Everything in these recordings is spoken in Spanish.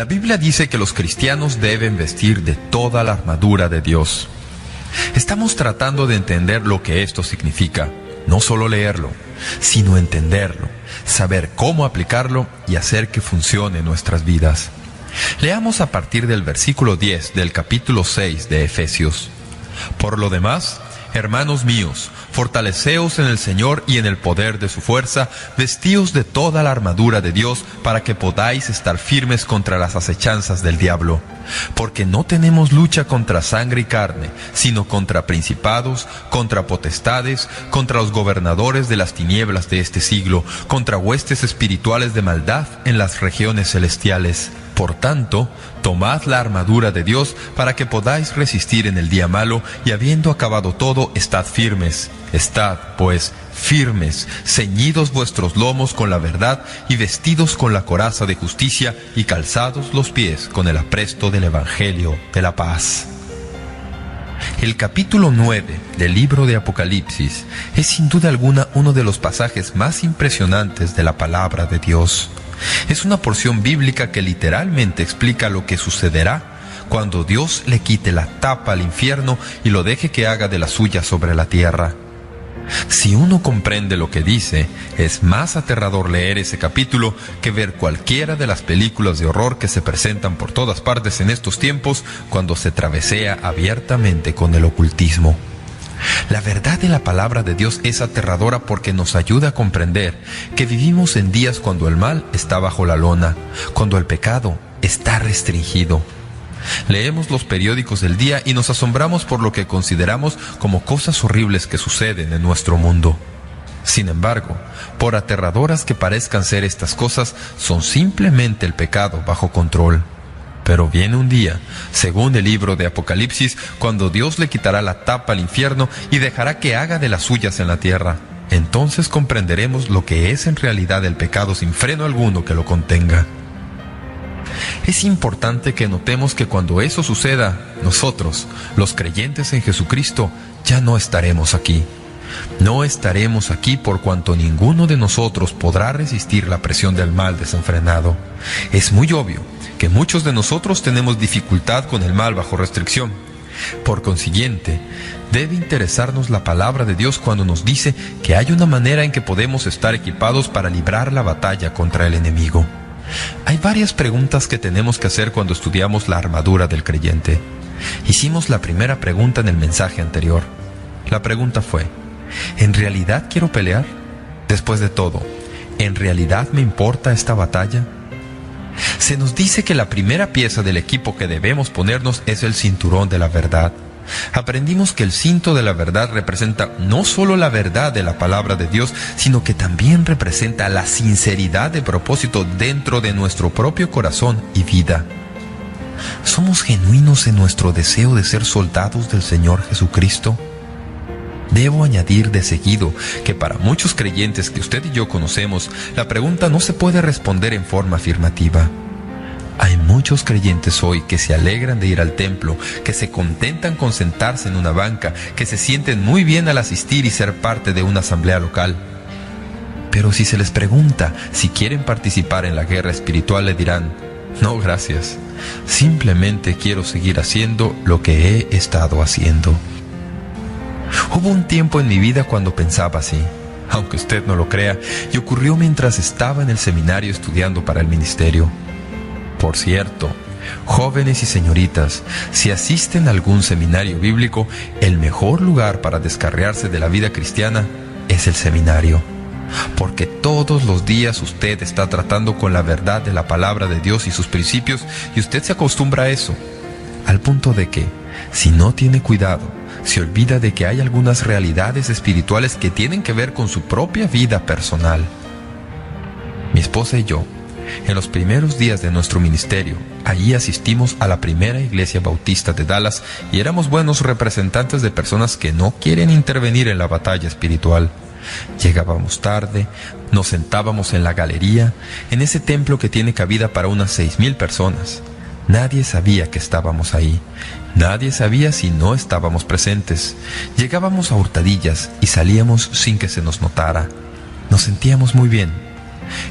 La Biblia dice que los cristianos deben vestir de toda la armadura de Dios. Estamos tratando de entender lo que esto significa, no solo leerlo, sino entenderlo, saber cómo aplicarlo y hacer que funcione en nuestras vidas. Leamos a partir del versículo 10 del capítulo 6 de Efesios. Por lo demás, hermanos míos, fortaleceos en el Señor y en el poder de su fuerza, vestíos de toda la armadura de Dios para que podáis estar firmes contra las acechanzas del diablo. Porque no tenemos lucha contra sangre y carne, sino contra principados, contra potestades, contra los gobernadores de las tinieblas de este siglo, contra huestes espirituales de maldad en las regiones celestiales. Por tanto, tomad la armadura de Dios para que podáis resistir en el día malo, y habiendo acabado todo, estad firmes. Estad, pues, firmes, ceñidos vuestros lomos con la verdad, y vestidos con la coraza de justicia, y calzados los pies con el apresto del Evangelio de la paz. El capítulo 9 del libro de Apocalipsis es sin duda alguna uno de los pasajes más impresionantes de la palabra de Dios. Es una porción bíblica que literalmente explica lo que sucederá cuando Dios le quite la tapa al infierno y lo deje que haga de la suya sobre la tierra. Si uno comprende lo que dice, es más aterrador leer ese capítulo que ver cualquiera de las películas de horror que se presentan por todas partes en estos tiempos cuando se travesea abiertamente con el ocultismo. La verdad de la palabra de Dios es aterradora porque nos ayuda a comprender que vivimos en días cuando el mal está bajo la lona, cuando el pecado está restringido. Leemos los periódicos del día y nos asombramos por lo que consideramos como cosas horribles que suceden en nuestro mundo. Sin embargo, por aterradoras que parezcan ser estas cosas, son simplemente el pecado bajo control. Pero viene un día, según el libro de Apocalipsis, cuando Dios le quitará la tapa al infierno y dejará que haga de las suyas en la tierra. Entonces comprenderemos lo que es en realidad el pecado sin freno alguno que lo contenga. Es importante que notemos que cuando eso suceda, nosotros, los creyentes en Jesucristo, ya no estaremos aquí. No estaremos aquí por cuanto ninguno de nosotros podrá resistir la presión del mal desenfrenado. Es muy obvio que muchos de nosotros tenemos dificultad con el mal bajo restricción. Por consiguiente, debe interesarnos la palabra de Dios cuando nos dice que hay una manera en que podemos estar equipados para librar la batalla contra el enemigo. Hay varias preguntas que tenemos que hacer cuando estudiamos la armadura del creyente. Hicimos la primera pregunta en el mensaje anterior. La pregunta fue: ¿en realidad quiero pelear? Después de todo, ¿en realidad me importa esta batalla? Se nos dice que la primera pieza del equipo que debemos ponernos es el cinturón de la verdad. Aprendimos que el cinto de la verdad representa no solo la verdad de la palabra de Dios, sino que también representa la sinceridad de propósito dentro de nuestro propio corazón y vida. ¿Somos genuinos en nuestro deseo de ser soldados del Señor Jesucristo? Debo añadir de seguido que para muchos creyentes que usted y yo conocemos, la pregunta no se puede responder en forma afirmativa. Hay muchos creyentes hoy que se alegran de ir al templo, que se contentan con sentarse en una banca, que se sienten muy bien al asistir y ser parte de una asamblea local. Pero si se les pregunta si quieren participar en la guerra espiritual, le dirán: no, gracias. Simplemente quiero seguir haciendo lo que he estado haciendo. Hubo un tiempo en mi vida cuando pensaba así, aunque usted no lo crea, y ocurrió mientras estaba en el seminario estudiando para el ministerio. Por cierto, jóvenes y señoritas, si asisten a algún seminario bíblico, el mejor lugar para descarriarse de la vida cristiana es el seminario. Porque todos los días usted está tratando con la verdad de la palabra de Dios y sus principios, y usted se acostumbra a eso, al punto de que, si no tiene cuidado, se olvida de que hay algunas realidades espirituales que tienen que ver con su propia vida personal. Mi esposa y yo, en los primeros días de nuestro ministerio, allí asistimos a la primera iglesia bautista de Dallas y éramos buenos representantes de personas que no quieren intervenir en la batalla espiritual. Llegábamos tarde, nos sentábamos en la galería, en ese templo que tiene cabida para unas 6,000 personas. Nadie sabía que estábamos ahí. Nadie sabía si no estábamos presentes. Llegábamos a hurtadillas y salíamos sin que se nos notara. Nos sentíamos muy bien,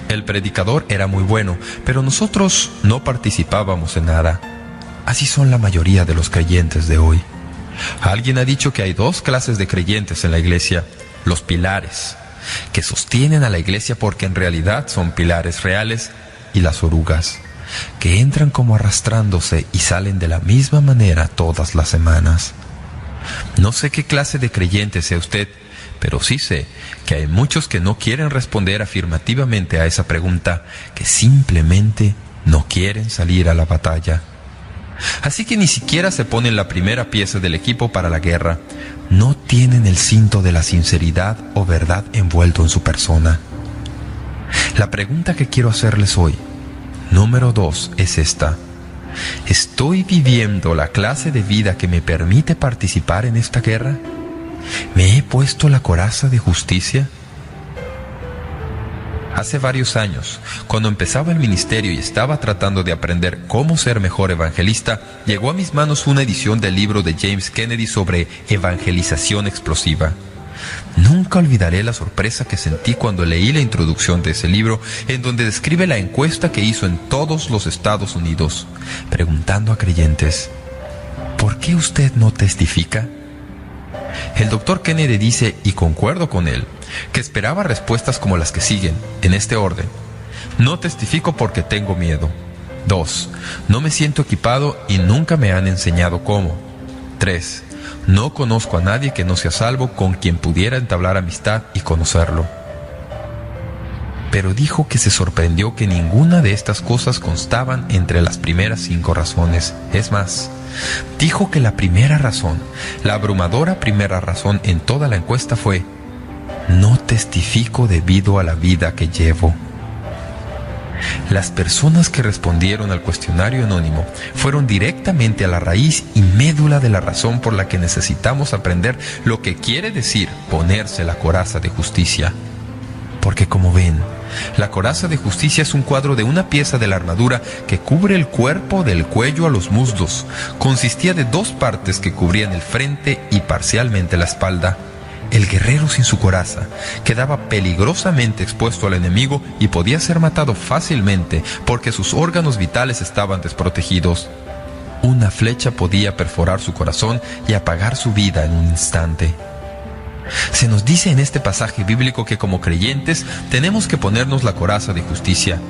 El predicador era muy bueno, pero nosotros no participábamos en nada. Así son la mayoría de los creyentes de hoy. Alguien ha dicho que hay dos clases de creyentes en la iglesia: los pilares, que sostienen a la iglesia porque en realidad son pilares reales, y las orugas, que entran como arrastrándose y salen de la misma manera todas las semanas. No sé qué clase de creyente sea usted, pero sí sé que hay muchos que no quieren responder afirmativamente a esa pregunta, que simplemente no quieren salir a la batalla. Así que ni siquiera se ponen la primera pieza del equipo para la guerra. No tienen el cinto de la sinceridad o verdad envuelto en su persona. La pregunta que quiero hacerles hoy, número 2, es esta: ¿estoy viviendo la clase de vida que me permite participar en esta guerra? ¿Me he puesto la coraza de justicia? Hace varios años, cuando empezaba el ministerio y estaba tratando de aprender cómo ser mejor evangelista, llegó a mis manos una edición del libro de James Kennedy sobre evangelización explosiva. Nunca olvidaré la sorpresa que sentí cuando leí la introducción de ese libro, en donde describe la encuesta que hizo en todos los Estados Unidos, preguntando a creyentes: ¿por qué usted no testifica? El Dr. Kennedy dice, y concuerdo con él, que esperaba respuestas como las que siguen, en este orden: no testifico porque tengo miedo. 2. No me siento equipado y nunca me han enseñado cómo. 3. No conozco a nadie que no sea salvo con quien pudiera entablar amistad y conocerlo. Pero dijo que se sorprendió que ninguna de estas cosas constaban entre las primeras 5 razones. Es más, dijo que la primera razón, la abrumadora primera razón en toda la encuesta fue: no testifico debido a la vida que llevo. Las personas que respondieron al cuestionario anónimo fueron directamente a la raíz y médula de la razón por la que necesitamos aprender lo que quiere decir ponerse la coraza de justicia. Porque, como ven, la coraza de justicia es un cuadro de una pieza de la armadura que cubre el cuerpo del cuello a los muslos. Consistía de 2 partes que cubrían el frente y parcialmente la espalda. El guerrero sin su coraza quedaba peligrosamente expuesto al enemigo y podía ser matado fácilmente porque sus órganos vitales estaban desprotegidos. Una flecha podía perforar su corazón y apagar su vida en un instante. Se nos dice en este pasaje bíblico que como creyentes tenemos que ponernos la coraza de justicia.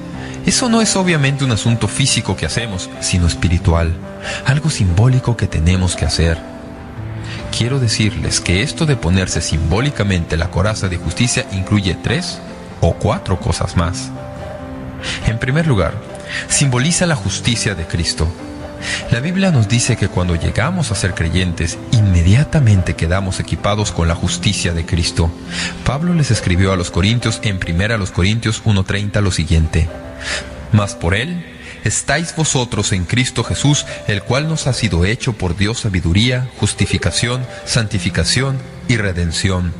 Eso no es obviamente un asunto físico que hacemos, sino espiritual, algo simbólico que tenemos que hacer. Quiero decirles que esto de ponerse simbólicamente la coraza de justicia incluye 3 o 4 cosas más. En primer lugar, simboliza la justicia de Cristo. La Biblia nos dice que cuando llegamos a ser creyentes, inmediatamente quedamos equipados con la justicia de Cristo. Pablo les escribió a los Corintios en 1 Corintios 1:30 lo siguiente: mas por él estáis vosotros en Cristo Jesús, el cual nos ha sido hecho por Dios sabiduría, justificación, santificación y redención.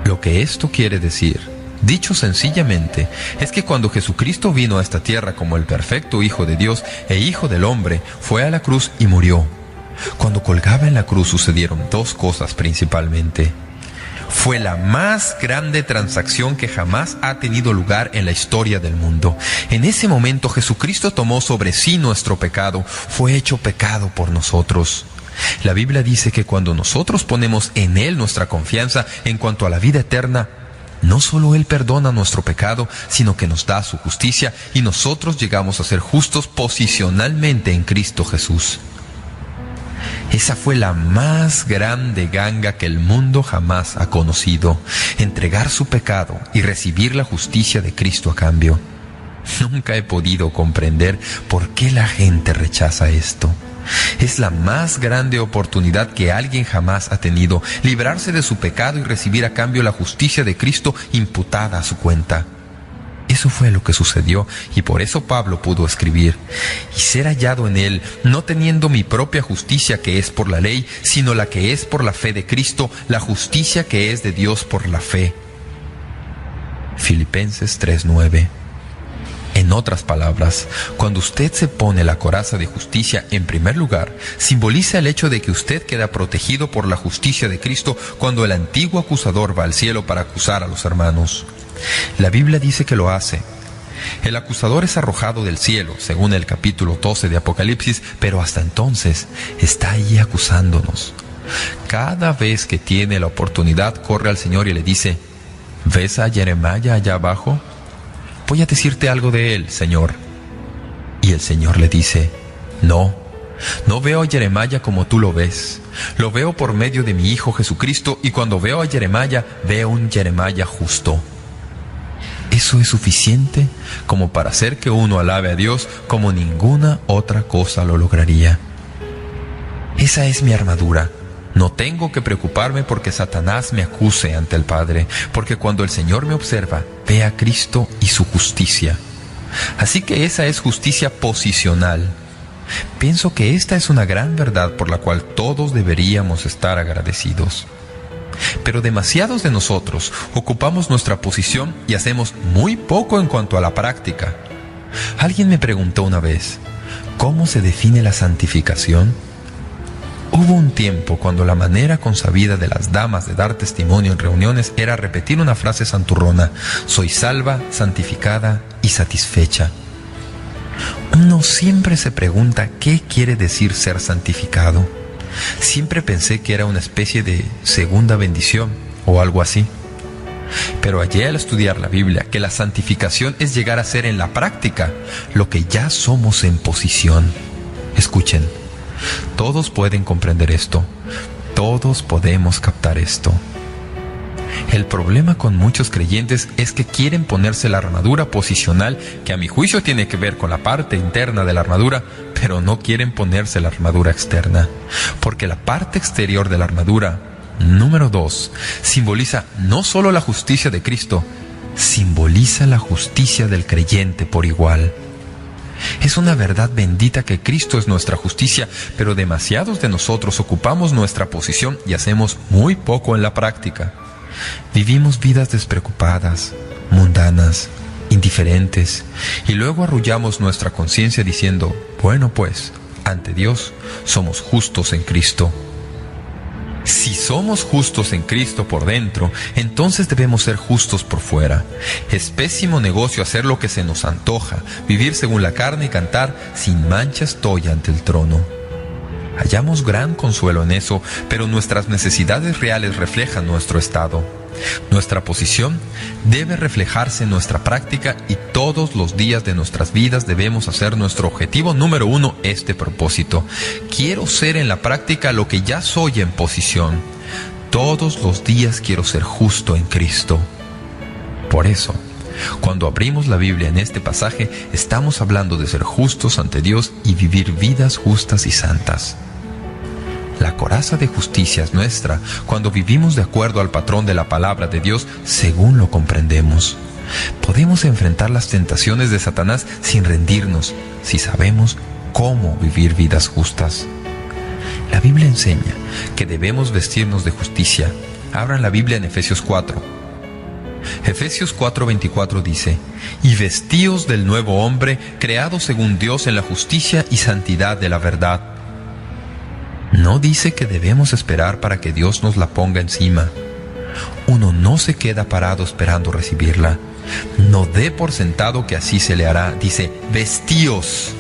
Lo que esto quiere decir, dicho sencillamente, es que cuando Jesucristo vino a esta tierra como el perfecto Hijo de Dios e Hijo del hombre, fue a la cruz y murió. Cuando colgaba en la cruz sucedieron 2 cosas principalmente. Fue la más grande transacción que jamás ha tenido lugar en la historia del mundo. En ese momento Jesucristo tomó sobre sí nuestro pecado, fue hecho pecado por nosotros. La Biblia dice que cuando nosotros ponemos en Él nuestra confianza en cuanto a la vida eterna, no solo Él perdona nuestro pecado, sino que nos da su justicia y nosotros llegamos a ser justos posicionalmente en Cristo Jesús. Esa fue la más grande ganga que el mundo jamás ha conocido: entregar su pecado y recibir la justicia de Cristo a cambio. Nunca he podido comprender por qué la gente rechaza esto. Es la más grande oportunidad que alguien jamás ha tenido: librarse de su pecado y recibir a cambio la justicia de Cristo imputada a su cuenta. Eso fue lo que sucedió, y por eso Pablo pudo escribir: y ser hallado en él, no teniendo mi propia justicia que es por la ley, sino la que es por la fe de Cristo, la justicia que es de Dios por la fe. Filipenses 3:9. En otras palabras, cuando usted se pone la coraza de justicia, en primer lugar, simboliza el hecho de que usted queda protegido por la justicia de Cristo cuando el antiguo acusador va al cielo para acusar a los hermanos. La Biblia dice que lo hace. El acusador es arrojado del cielo, según el capítulo 12 de Apocalipsis, pero hasta entonces está ahí acusándonos. Cada vez que tiene la oportunidad, corre al Señor y le dice: ¿ves a Jeremías allá abajo? Voy a decirte algo de él, Señor. Y el Señor le dice: no veo a Jeremías como tú lo ves. Lo veo por medio de mi Hijo Jesucristo, y cuando veo a Jeremías, veo un Jeremías justo. Eso es suficiente como para hacer que uno alabe a Dios como ninguna otra cosa lo lograría. Esa es mi armadura. No tengo que preocuparme porque Satanás me acuse ante el Padre, porque cuando el Señor me observa, ve a Cristo y su justicia. Así que esa es justicia posicional. Pienso que esta es una gran verdad por la cual todos deberíamos estar agradecidos. Pero demasiados de nosotros ocupamos nuestra posición y hacemos muy poco en cuanto a la práctica. Alguien me preguntó una vez: ¿cómo se define la santificación? Hubo un tiempo cuando la manera consabida de las damas de dar testimonio en reuniones era repetir una frase santurrona: soy salva, santificada y satisfecha. Uno siempre se pregunta qué quiere decir ser santificado. Siempre pensé que era una especie de segunda bendición o algo así. Pero hallé al estudiar la Biblia que la santificación es llegar a ser en la práctica lo que ya somos en posición. Escuchen, todos pueden comprender esto. Todos podemos captar esto. El problema con muchos creyentes es que quieren ponerse la armadura posicional, que a mi juicio tiene que ver con la parte interna de la armadura, pero no quieren ponerse la armadura externa. Porque la parte exterior de la armadura, número 2, simboliza no solo la justicia de Cristo, simboliza la justicia del creyente por igual. Es una verdad bendita que Cristo es nuestra justicia, pero demasiados de nosotros ocupamos nuestra posición y hacemos muy poco en la práctica. Vivimos vidas despreocupadas, mundanas, indiferentes, y luego arrullamos nuestra conciencia diciendo: bueno pues, ante Dios somos justos en Cristo. Si somos justos en Cristo por dentro, entonces debemos ser justos por fuera. Es pésimo negocio hacer lo que se nos antoja, vivir según la carne y cantar: sin mancha estoy ante el trono. Hallamos gran consuelo en eso, pero nuestras necesidades reales reflejan nuestro estado. Nuestra posición debe reflejarse en nuestra práctica, y todos los días de nuestras vidas debemos hacer nuestro objetivo número 1 este propósito: quiero ser en la práctica lo que ya soy en posición. Todos los días quiero ser justo en Cristo. Por eso, cuando abrimos la Biblia en este pasaje, estamos hablando de ser justos ante Dios y vivir vidas justas y santas. La coraza de justicia es nuestra cuando vivimos de acuerdo al patrón de la palabra de Dios según lo comprendemos. Podemos enfrentar las tentaciones de Satanás sin rendirnos si sabemos cómo vivir vidas justas. La Biblia enseña que debemos vestirnos de justicia. Abran la Biblia en Efesios 4. Efesios 4:24 dice: y vestíos del nuevo hombre, creado según Dios en la justicia y santidad de la verdad. No dice que debemos esperar para que Dios nos la ponga encima. Uno no se queda parado esperando recibirla. No dé por sentado que así se le hará. Dice: vestíos.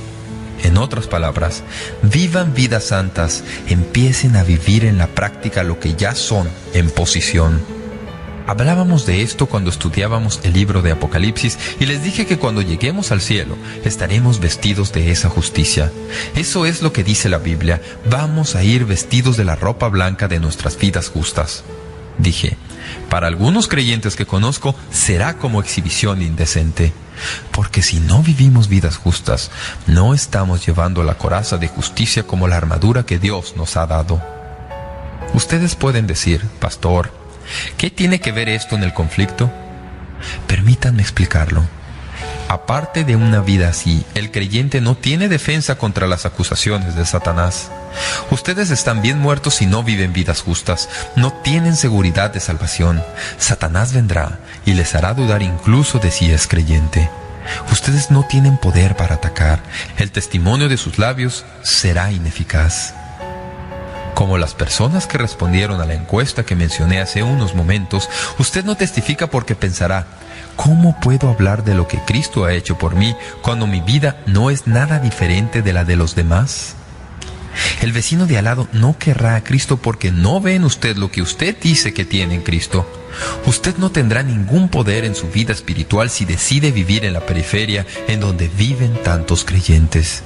En otras palabras, vivan vidas santas, empiecen a vivir en la práctica lo que ya son en posición. Hablábamos de esto cuando estudiábamos el libro de Apocalipsis, y les dije que cuando lleguemos al cielo estaremos vestidos de esa justicia. Eso es lo que dice la Biblia: vamos a ir vestidos de la ropa blanca de nuestras vidas justas. Dije, para algunos creyentes que conozco será como exhibición indecente, porque si no vivimos vidas justas, no estamos llevando la coraza de justicia como la armadura que Dios nos ha dado. Ustedes pueden decir: pastor, ¿qué tiene que ver esto en el conflicto? Permítanme explicarlo. Aparte de una vida así, el creyente no tiene defensa contra las acusaciones de Satanás. Ustedes están bien muertos si no viven vidas justas. No tienen seguridad de salvación. Satanás vendrá y les hará dudar incluso de si es creyente. Ustedes no tienen poder para atacar. El testimonio de sus labios será ineficaz. Como las personas que respondieron a la encuesta que mencioné hace unos momentos, usted no testifica porque pensará: ¿cómo puedo hablar de lo que Cristo ha hecho por mí cuando mi vida no es nada diferente de la de los demás? El vecino de al lado no querrá a Cristo porque no ve en usted lo que usted dice que tiene en Cristo. Usted no tendrá ningún poder en su vida espiritual si decide vivir en la periferia en donde viven tantos creyentes.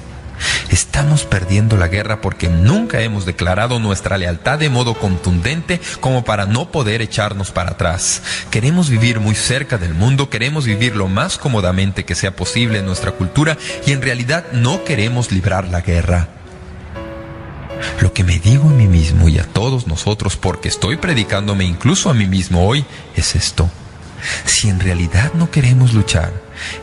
Estamos perdiendo la guerra porque nunca hemos declarado nuestra lealtad de modo contundente como para no poder echarnos para atrás. Queremos vivir muy cerca del mundo, queremos vivir lo más cómodamente que sea posible en nuestra cultura y en realidad no queremos librar la guerra. Lo que me digo a mí mismo y a todos nosotros, porque estoy predicándome incluso a mí mismo hoy, es esto: si en realidad no queremos luchar,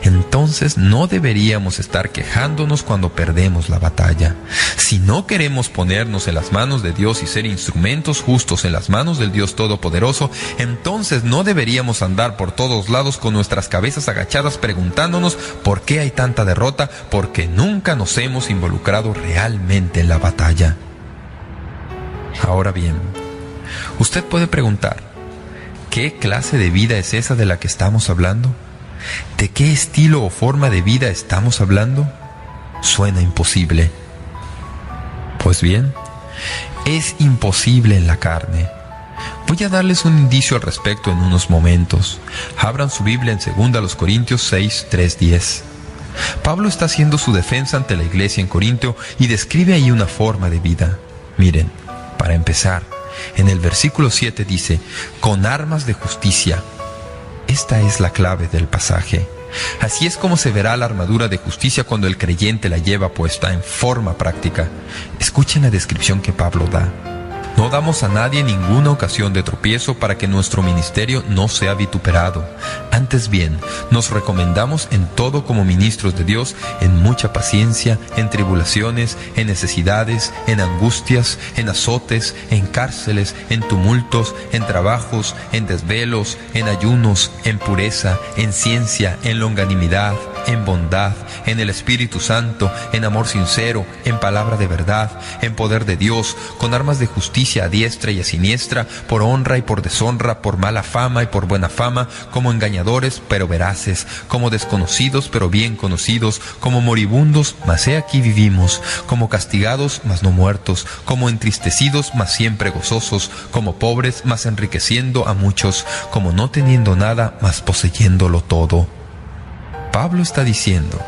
entonces no deberíamos estar quejándonos cuando perdemos la batalla. Si no queremos ponernos en las manos de Dios y ser instrumentos justos en las manos del Dios Todopoderoso, entonces no deberíamos andar por todos lados con nuestras cabezas agachadas preguntándonos por qué hay tanta derrota, porque nunca nos hemos involucrado realmente en la batalla. Ahora bien, usted puede preguntar: ¿qué clase de vida es esa de la que estamos hablando? ¿De qué estilo o forma de vida estamos hablando? Suena imposible. Pues bien, es imposible en la carne. Voy a darles un indicio al respecto en unos momentos. Abran su Biblia en 2 Corintios 6, 3-10. Pablo está haciendo su defensa ante la iglesia en Corinto y describe ahí una forma de vida. Miren, para empezar, en el versículo 7 dice: con armas de justicia. Esta es la clave del pasaje. Así es como se verá la armadura de justicia cuando el creyente la lleva puesta en forma práctica. Escuchen la descripción que Pablo da. No damos a nadie ninguna ocasión de tropiezo para que nuestro ministerio no sea vituperado. Antes bien, nos recomendamos en todo como ministros de Dios, en mucha paciencia, en tribulaciones, en necesidades, en angustias, en azotes, en cárceles, en tumultos, en trabajos, en desvelos, en ayunos, en pureza, en ciencia, en longanimidad, en bondad, en el Espíritu Santo, en amor sincero, en palabra de verdad, en poder de Dios, con armas de justicia a diestra y a siniestra, por honra y por deshonra, por mala fama y por buena fama, como engañadores pero veraces, como desconocidos pero bien conocidos, como moribundos, mas he aquí vivimos, como castigados mas no muertos, como entristecidos mas siempre gozosos, como pobres mas enriqueciendo a muchos, como no teniendo nada mas poseyéndolo todo. Pablo está diciendo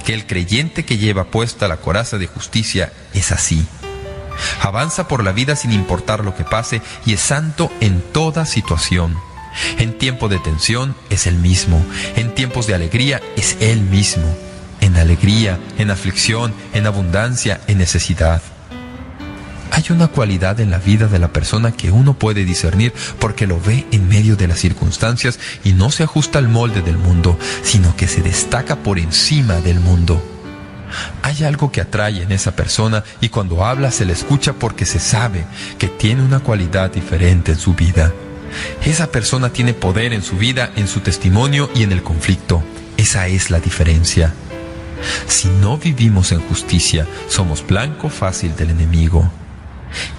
que el creyente que lleva puesta la coraza de justicia es así. Avanza por la vida sin importar lo que pase y es santo en toda situación. En tiempo de tensión es el mismo, en tiempos de alegría es él mismo, en alegría, en aflicción, en abundancia, en necesidad. Hay una cualidad en la vida de la persona que uno puede discernir porque lo ve en medio de las circunstancias y no se ajusta al molde del mundo, sino que se destaca por encima del mundo. Hay algo que atrae en esa persona y cuando habla se le escucha porque se sabe que tiene una cualidad diferente en su vida. Esa persona tiene poder en su vida, en su testimonio y en el conflicto. Esa es la diferencia. Si no vivimos en justicia, somos blanco fácil del enemigo.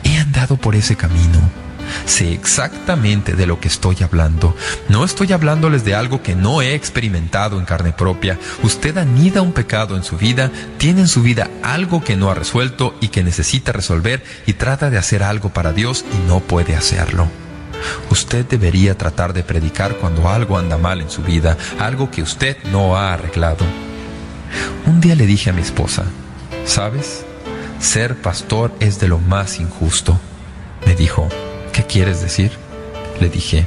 He andado por ese camino. Sé exactamente de lo que estoy hablando. No estoy hablándoles de algo que no he experimentado en carne propia. Usted anida un pecado en su vida, tiene en su vida algo que no ha resuelto y que necesita resolver y trata de hacer algo para Dios y no puede hacerlo. Usted debería tratar de predicar cuando algo anda mal en su vida, algo que usted no ha arreglado. Un día le dije a mi esposa: ¿sabes? Ser pastor es de lo más injusto. Me dijo: ¿qué quieres decir? Le dije: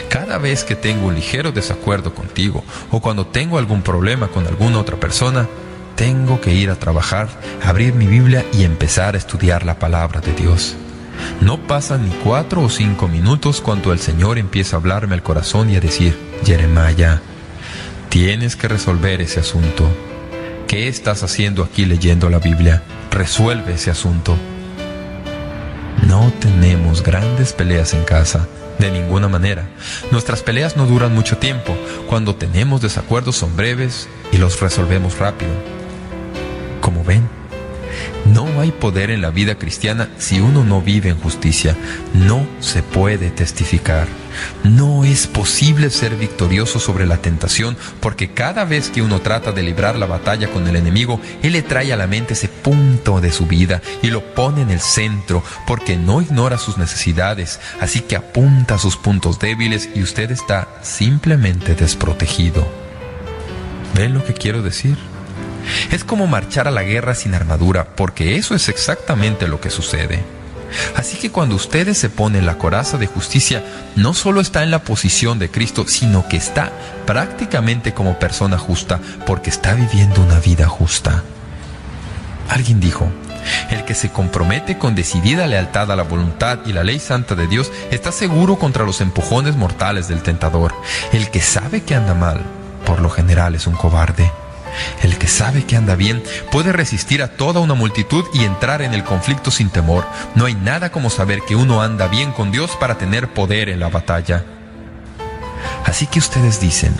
cada vez que tengo un ligero desacuerdo contigo o cuando tengo algún problema con alguna otra persona, tengo que ir a trabajar, abrir mi Biblia y empezar a estudiar la palabra de Dios. No pasan ni 4 o 5 minutos cuando el Señor empieza a hablarme al corazón y a decir: Jeremiah, tienes que resolver ese asunto. ¿Qué estás haciendo aquí leyendo la Biblia? Resuelve ese asunto. No tenemos grandes peleas en casa, de ninguna manera. Nuestras peleas no duran mucho tiempo. Cuando tenemos desacuerdos son breves y los resolvemos rápido. Como ven, No hay poder en la vida cristiana si uno no vive en justicia. No se puede testificar. No es posible ser victorioso sobre la tentación, porque cada vez que uno trata de librar la batalla con el enemigo, él le trae a la mente ese punto de su vida y lo pone en el centro, porque no ignora sus necesidades, así que apunta a sus puntos débiles y usted está simplemente desprotegido. ¿Ven lo que quiero decir? Es como marchar a la guerra sin armadura, porque eso es exactamente lo que sucede. Así que cuando ustedes se ponen la coraza de justicia, no solo está en la posición de Cristo, sino que está prácticamente como persona justa, porque está viviendo una vida justa. Alguien dijo: el que se compromete con decidida lealtad a la voluntad y la ley santa de Dios está seguro contra los empujones mortales del tentador. El que sabe que anda mal, por lo general es un cobarde. El que sabe que anda bien puede resistir a toda una multitud y entrar en el conflicto sin temor. No hay nada como saber que uno anda bien con Dios para tener poder en la batalla. Así que ustedes dicen: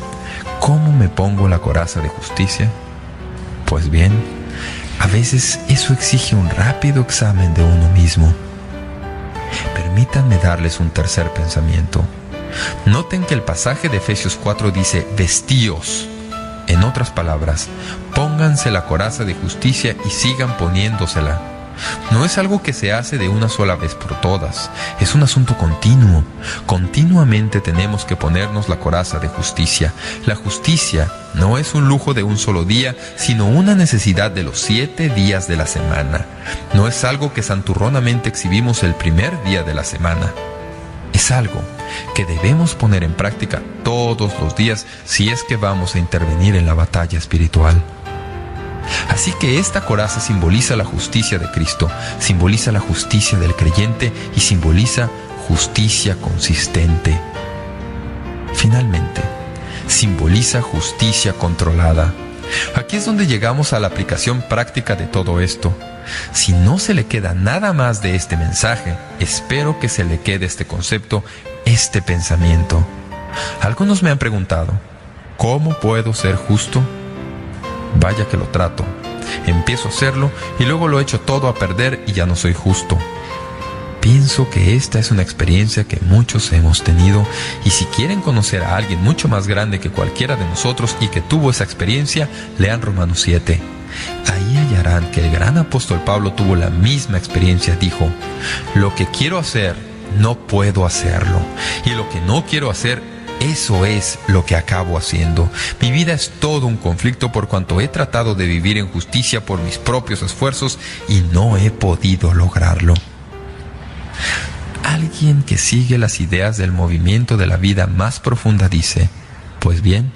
¿cómo me pongo la coraza de justicia? Pues bien, a veces eso exige un rápido examen de uno mismo. Permítanme darles un tercer pensamiento. Noten que el pasaje de Efesios 4 dice: vestíos. En otras palabras, pónganse la coraza de justicia y sigan poniéndosela. No es algo que se hace de una sola vez por todas, es un asunto continuo. Continuamente tenemos que ponernos la coraza de justicia. La justicia no es un lujo de un solo día, sino una necesidad de los 7 días de la semana. No es algo que santurronamente exhibimos el primer día de la semana. Es algo que debemos poner en práctica todos los días si es que vamos a intervenir en la batalla espiritual. Así que esta coraza simboliza la justicia de Cristo, simboliza la justicia del creyente y simboliza justicia consistente. Finalmente, simboliza justicia controlada. Aquí es donde llegamos a la aplicación práctica de todo esto. Si no se le queda nada más de este mensaje, espero que se le quede este concepto, este pensamiento. Algunos me han preguntado: ¿cómo puedo ser justo? Vaya que lo trato. Empiezo a hacerlo y luego lo echo todo a perder y ya no soy justo. Pienso que esta es una experiencia que muchos hemos tenido, y si quieren conocer a alguien mucho más grande que cualquiera de nosotros y que tuvo esa experiencia, lean Romanos 7. Ahí hallarán que el gran apóstol Pablo tuvo la misma experiencia. Dijo: lo que quiero hacer, no puedo hacerlo, y lo que no quiero hacer, eso es lo que acabo haciendo. Mi vida es todo un conflicto por cuanto he tratado de vivir en justicia por mis propios esfuerzos y no he podido lograrlo. Alguien que sigue las ideas del movimiento de la vida más profunda dice: pues bien,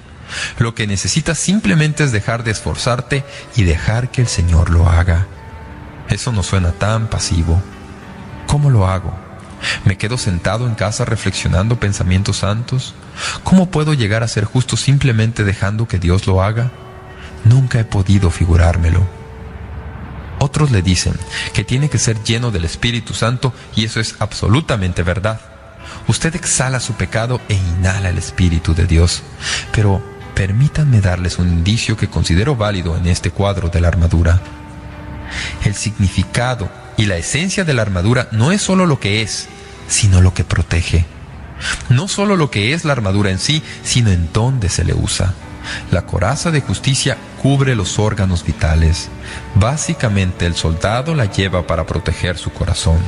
lo que necesitas simplemente es dejar de esforzarte y dejar que el Señor lo haga. Eso no suena tan pasivo. ¿Cómo lo hago? ¿Me quedo sentado en casa reflexionando pensamientos santos? ¿Cómo puedo llegar a ser justo simplemente dejando que Dios lo haga? Nunca he podido figurármelo. Otros le dicen que tiene que ser lleno del Espíritu Santo, y eso es absolutamente verdad. Usted exhala su pecado e inhala el Espíritu de Dios. Pero permítanme darles un indicio que considero válido en este cuadro de la armadura. El significado y la esencia de la armadura no es solo lo que es, sino lo que protege. No solo lo que es la armadura en sí, sino en dónde se le usa. La coraza de justicia cubre los órganos vitales. Básicamente, el soldado la lleva para proteger su corazón.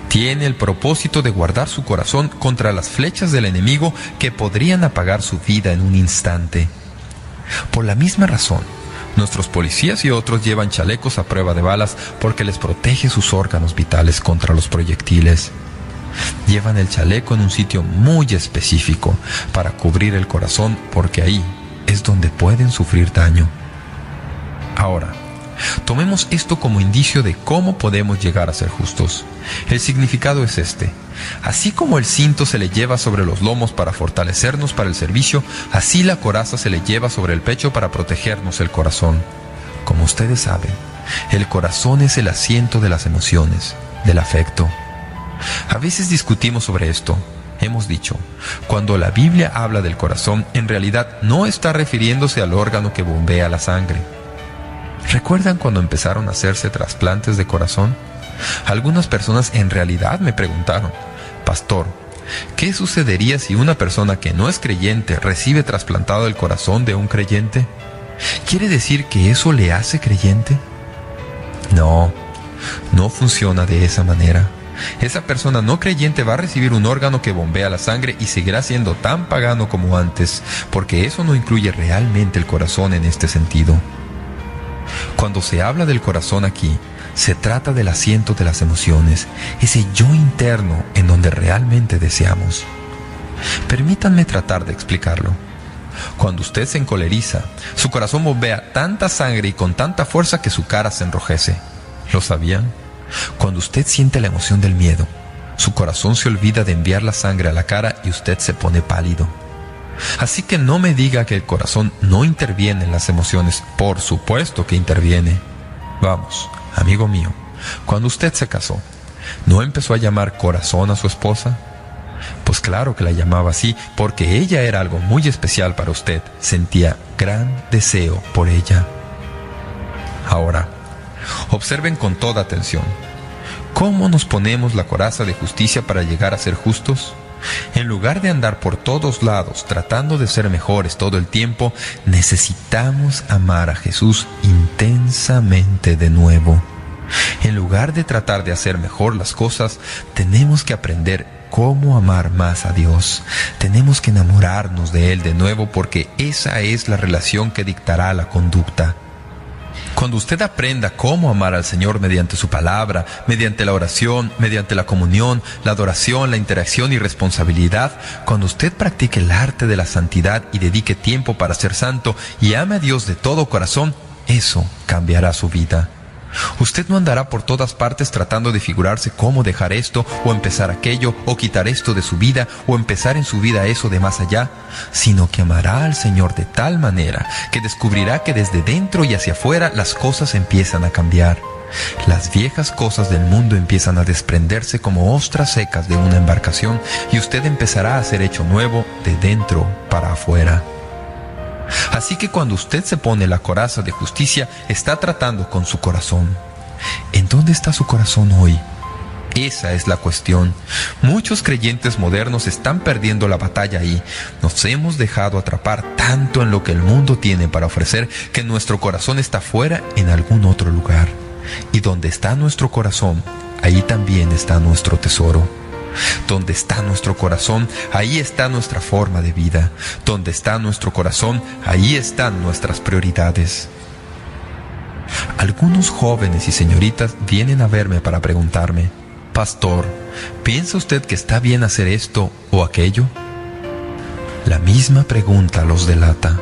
Tiene el propósito de guardar su corazón contra las flechas del enemigo que podrían apagar su vida en un instante. Por la misma razón, nuestros policías y otros llevan chalecos a prueba de balas porque les protege sus órganos vitales contra los proyectiles. Llevan el chaleco en un sitio muy específico para cubrir el corazón, porque ahí es donde pueden sufrir daño. Ahora, tomemos esto como indicio de cómo podemos llegar a ser justos. El significado es este: así como el cinto se le lleva sobre los lomos para fortalecernos para el servicio, así la coraza se le lleva sobre el pecho para protegernos el corazón. Como ustedes saben, el corazón es el asiento de las emociones, del afecto. A veces discutimos sobre esto. Hemos dicho, cuando la Biblia habla del corazón, en realidad no está refiriéndose al órgano que bombea la sangre. ¿Recuerdan cuando empezaron a hacerse trasplantes de corazón? Algunas personas en realidad me preguntaron: Pastor, ¿qué sucedería si una persona que no es creyente recibe trasplantado el corazón de un creyente? ¿Quiere decir que eso le hace creyente? No, no funciona de esa manera. Esa persona no creyente va a recibir un órgano que bombea la sangre y seguirá siendo tan pagano como antes, porque eso no incluye realmente el corazón en este sentido. Cuando se habla del corazón aquí, se trata del asiento de las emociones, ese yo interno en donde realmente deseamos. Permítanme tratar de explicarlo. Cuando usted se encoleriza, su corazón bombea tanta sangre y con tanta fuerza que su cara se enrojece. ¿Lo sabían? Cuando usted siente la emoción del miedo, su corazón se olvida de enviar la sangre a la cara y usted se pone pálido. Así que no me diga que el corazón no interviene en las emociones. Por supuesto que interviene. Vamos, amigo mío, cuando usted se casó, ¿no empezó a llamar corazón a su esposa? Pues claro que la llamaba así, porque ella era algo muy especial para usted. Sentía gran deseo por ella. Ahora, observen con toda atención. ¿Cómo nos ponemos la coraza de justicia para llegar a ser justos? En lugar de andar por todos lados tratando de ser mejores todo el tiempo, necesitamos amar a Jesús intensamente de nuevo. En lugar de tratar de hacer mejor las cosas, tenemos que aprender cómo amar más a Dios. Tenemos que enamorarnos de Él de nuevo, porque esa es la relación que dictará la conducta. Cuando usted aprenda cómo amar al Señor mediante su palabra, mediante la oración, mediante la comunión, la adoración, la interacción y responsabilidad, cuando usted practique el arte de la santidad y dedique tiempo para ser santo y ame a Dios de todo corazón, eso cambiará su vida. Usted no andará por todas partes tratando de figurarse cómo dejar esto o empezar aquello o quitar esto de su vida o empezar en su vida eso de más allá, sino que amará al Señor de tal manera que descubrirá que desde dentro y hacia afuera las cosas empiezan a cambiar. Las viejas cosas del mundo empiezan a desprenderse como ostras secas de una embarcación y usted empezará a ser hecho nuevo de dentro para afuera. Así que cuando usted se pone la coraza de justicia, está tratando con su corazón. ¿En dónde está su corazón hoy? Esa es la cuestión. Muchos creyentes modernos están perdiendo la batalla ahí. Nos hemos dejado atrapar tanto en lo que el mundo tiene para ofrecer que nuestro corazón está fuera en algún otro lugar. Y donde está nuestro corazón, ahí también está nuestro tesoro. Donde está nuestro corazón, ahí está nuestra forma de vida. Donde está nuestro corazón, ahí están nuestras prioridades. Algunos jóvenes y señoritas vienen a verme para preguntarme: Pastor, ¿piensa usted que está bien hacer esto o aquello? La misma pregunta los delata.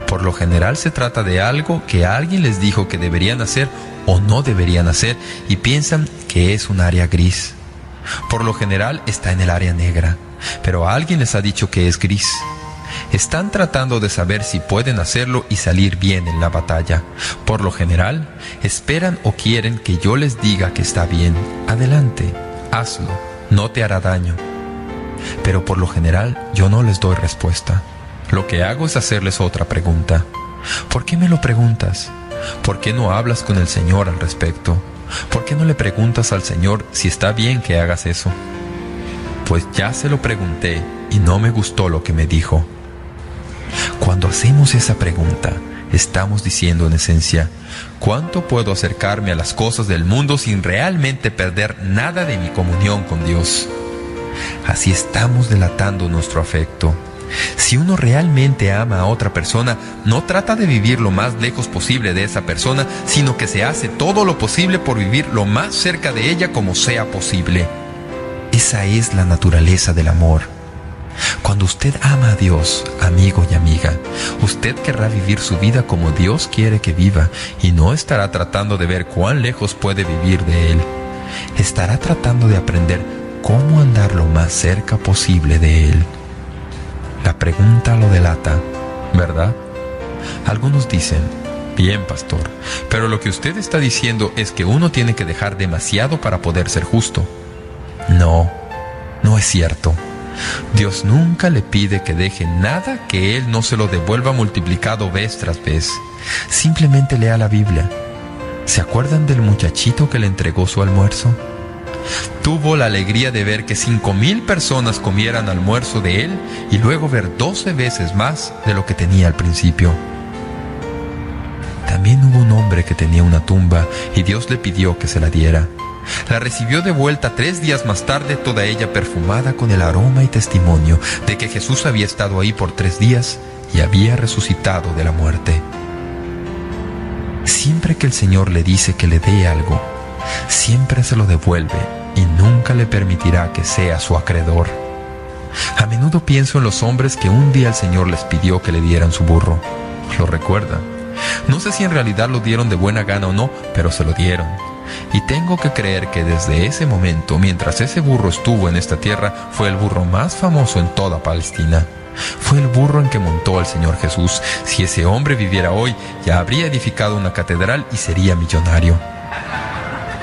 Por lo general se trata de algo que alguien les dijo que deberían hacer o no deberían hacer y piensan que es un área gris. Por lo general está en el área negra, pero alguien les ha dicho que es gris. Están tratando de saber si pueden hacerlo y salir bien en la batalla. Por lo general, esperan o quieren que yo les diga que está bien. Adelante, hazlo, no te hará daño. Pero por lo general, yo no les doy respuesta. Lo que hago es hacerles otra pregunta. ¿Por qué me lo preguntas? ¿Por qué no hablas con el Señor al respecto? ¿Por qué no le preguntas al Señor si está bien que hagas eso? Pues ya se lo pregunté y no me gustó lo que me dijo. Cuando hacemos esa pregunta, estamos diciendo en esencia: ¿cuánto puedo acercarme a las cosas del mundo sin realmente perder nada de mi comunión con Dios? Así estamos delatando nuestro afecto. Si uno realmente ama a otra persona, no trata de vivir lo más lejos posible de esa persona, sino que se hace todo lo posible por vivir lo más cerca de ella como sea posible. Esa es la naturaleza del amor. Cuando usted ama a Dios, amigo y amiga, usted querrá vivir su vida como Dios quiere que viva y no estará tratando de ver cuán lejos puede vivir de Él. Estará tratando de aprender cómo andar lo más cerca posible de Él. La pregunta lo delata, ¿verdad? Algunos dicen: bien, pastor, pero lo que usted está diciendo es que uno tiene que dejar demasiado para poder ser justo. No, no es cierto. Dios nunca le pide que deje nada que Él no se lo devuelva multiplicado vez tras vez. Simplemente lea la Biblia. ¿Se acuerdan del muchachito que le entregó su almuerzo? Tuvo la alegría de ver que 5,000 personas comieran almuerzo de él y luego ver 12 veces más de lo que tenía al principio. También hubo un hombre que tenía una tumba y Dios le pidió que se la diera. La recibió de vuelta 3 días más tarde, toda ella perfumada con el aroma y testimonio de que Jesús había estado ahí por 3 días y había resucitado de la muerte. Siempre que el Señor le dice que le dé algo, siempre se lo devuelve y nunca le permitirá que sea su acreedor. A menudo pienso en los hombres que un día el Señor les pidió que le dieran su burro. ¿Lo recuerdan? No sé si en realidad lo dieron de buena gana o no, pero se lo dieron. Y tengo que creer que desde ese momento, mientras ese burro estuvo en esta tierra, fue el burro más famoso en toda Palestina. Fue el burro en que montó el Señor Jesús. Si ese hombre viviera hoy, ya habría edificado una catedral y sería millonario.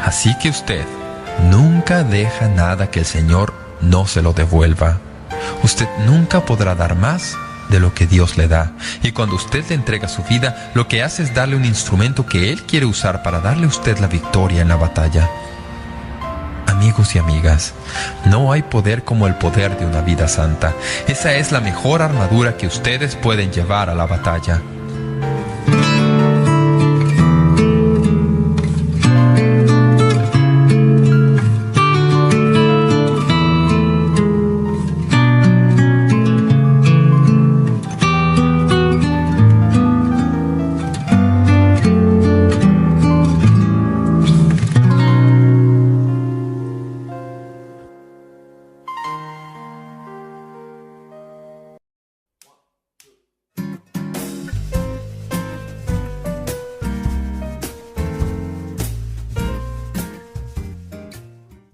Así que usted nunca deja nada que el Señor no se lo devuelva. Usted nunca podrá dar más de lo que Dios le da. Y cuando usted le entrega su vida, lo que hace es darle un instrumento que Él quiere usar para darle a usted la victoria en la batalla. Amigos y amigas, no hay poder como el poder de una vida santa. Esa es la mejor armadura que ustedes pueden llevar a la batalla.